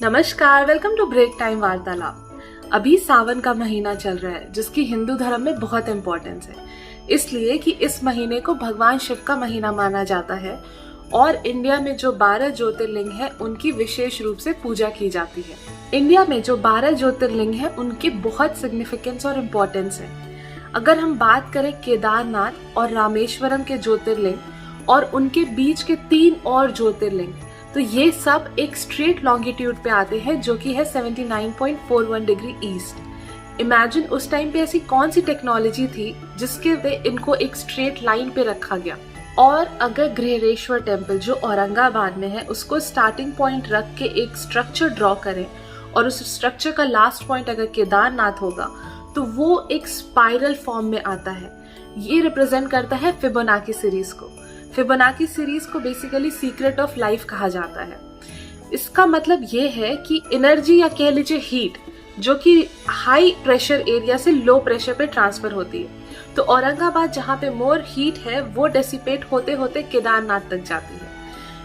नमस्कार, welcome to break time वार्तालाप। अभी सावन का महीना चल रहा है जिसकी हिंदू धर्म में बहुत इम्पोर्टेंस है, इसलिए कि इस महीने को भगवान शिव का महीना माना जाता है और इंडिया में जो 12 ज्योतिर्लिंग है उनकी विशेष रूप से पूजा की जाती है। इंडिया में जो 12 ज्योतिर्लिंग है उनकी बहुत सिग्निफिकेंस और इम्पोर्टेंस है। अगर हम बात करें केदारनाथ और रामेश्वरम के ज्योतिर्लिंग और उनके बीच के 3 और ज्योतिर्लिंग, तो ये सब एक स्ट्रेट लॉन्गिट्यूड पे आते हैं जो कि है 79.41 डिग्री ईस्ट। इमेजिन उस टाइम पे ऐसी कौन सी टेक्नोलॉजी थी जिसके वे इनको एक स्ट्रेट लाइन पे रखा गया। और अगर गृहरेश्वर टेम्पल जो औरंगाबाद में है उसको स्टार्टिंग पॉइंट रख के एक स्ट्रक्चर ड्रॉ करें और उस स्ट्रक्चर का लास्ट पॉइंट अगर केदारनाथ होगा तो वो एक स्पाइरल फॉर्म में आता है। ये रिप्रेजेंट करता है फिबोनाची सीरीज को। फिबोनाची सीरीज को बेसिकली सीक्रेट ऑफ लाइफ कहा जाता है। इसका मतलब ये है कि एनर्जी या कह लीजिए हीट जो कि हाई प्रेशर एरिया से लो प्रेशर पे ट्रांसफर होती है, तो औरंगाबाद जहाँ पे मोर हीट है वो डेसिपेट होते होते केदारनाथ तक जाती है।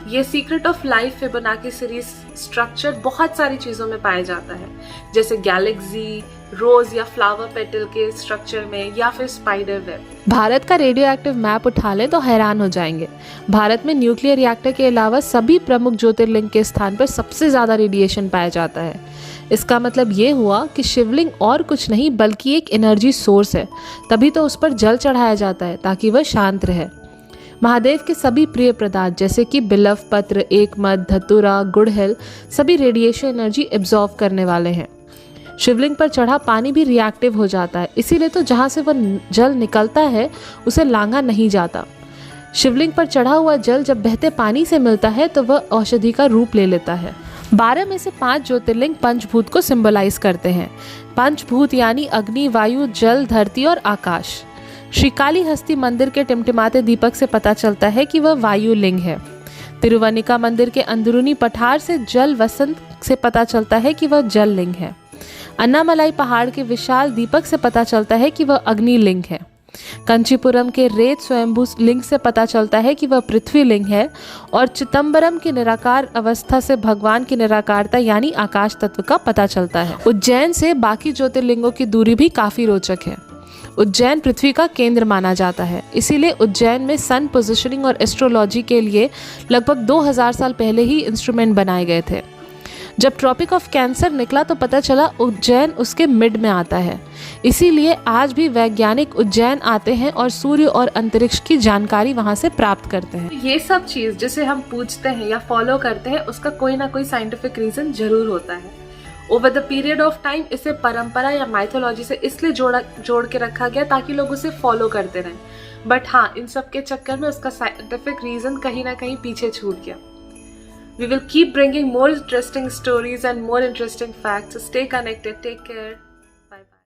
ये secret of life Fibonacci series structure बहुत सारी चीजों में पाया जाता है, जैसे गैलेक्सी, रोज या फ्लावर पेटल के स्ट्रक्चर में या फिर स्पाइडर वेब। भारत का रेडियो एक्टिव मैप उठा लें तो हैरान हो जाएंगे। भारत में न्यूक्लियर रिएक्टर के अलावा सभी प्रमुख ज्योतिर्लिंग के स्थान पर सबसे ज्यादा रेडिएशन पाया जाता है। इसका मतलब ये हुआ कि शिवलिंग और कुछ नहीं बल्कि एक एनर्जी सोर्स है, तभी तो उस पर जल चढ़ाया जाता है ताकि वह शांत रहे। महादेव के सभी प्रिय पदार्थ जैसे कि बिलव पत्र, एकमत, धतूरा, गुड़हल सभी रेडिएशन एनर्जी एब्जॉर्व करने वाले हैं। शिवलिंग पर चढ़ा पानी भी रिएक्टिव हो जाता है, इसीलिए तो जहाँ से वह जल निकलता है उसे लांघा नहीं जाता। शिवलिंग पर चढ़ा हुआ जल जब बहते पानी से मिलता है तो वह औषधि का रूप ले लेता है। 12 में से 5 ज्योतिर्लिंग पंचभूत को सिंबलाइज करते हैं। पंचभूत यानी अग्नि, वायु, जल, धरती और आकाश। श्रीकालीहस्ती मंदिर के टिमटिमाते दीपक से पता चलता है कि वह वायु लिंग है। तिरुवनिका मंदिर के अंदरूनी पठार से जल वसंत से पता चलता है कि वह जल लिंग है। अन्नामलाई पहाड़ के विशाल दीपक से पता चलता है कि वह अग्नि लिंग है। कंचीपुरम के रेत स्वयंभू लिंग से पता चलता है कि वह पृथ्वी लिंग है। और चिदंबरम की निराकार अवस्था से भगवान की निराकारता यानी आकाश तत्व का पता चलता है। उज्जैन से बाकी ज्योतिर्लिंगों की दूरी भी काफी रोचक है। उज्जैन पृथ्वी का केंद्र माना जाता है, इसीलिए उज्जैन में सन पोजिशनिंग और एस्ट्रोलॉजी के लिए लगभग 2000 साल पहले ही इंस्ट्रूमेंट बनाए गए थे। जब ट्रॉपिक ऑफ कैंसर निकला तो पता चला उज्जैन उसके मिड में आता है, इसीलिए आज भी वैज्ञानिक उज्जैन आते हैं और सूर्य और अंतरिक्ष की जानकारी वहां से प्राप्त करते हैं। ये सब चीज जिसे हम पूछते हैं या फॉलो करते हैं उसका कोई ना कोई साइंटिफिक रीजन जरूर होता है। Over the period of time इसे परंपरा या माइथोलॉजी से इसलिए जोड़ के रखा गया ताकि लोग उसे फॉलो करते रहें, बट हाँ, इन सब के चक्कर में उसका साइंटिफिक रीजन कहीं ना कहीं पीछे छूट गया। We will keep bringing more interesting stories and more interesting facts. So stay connected. Take care.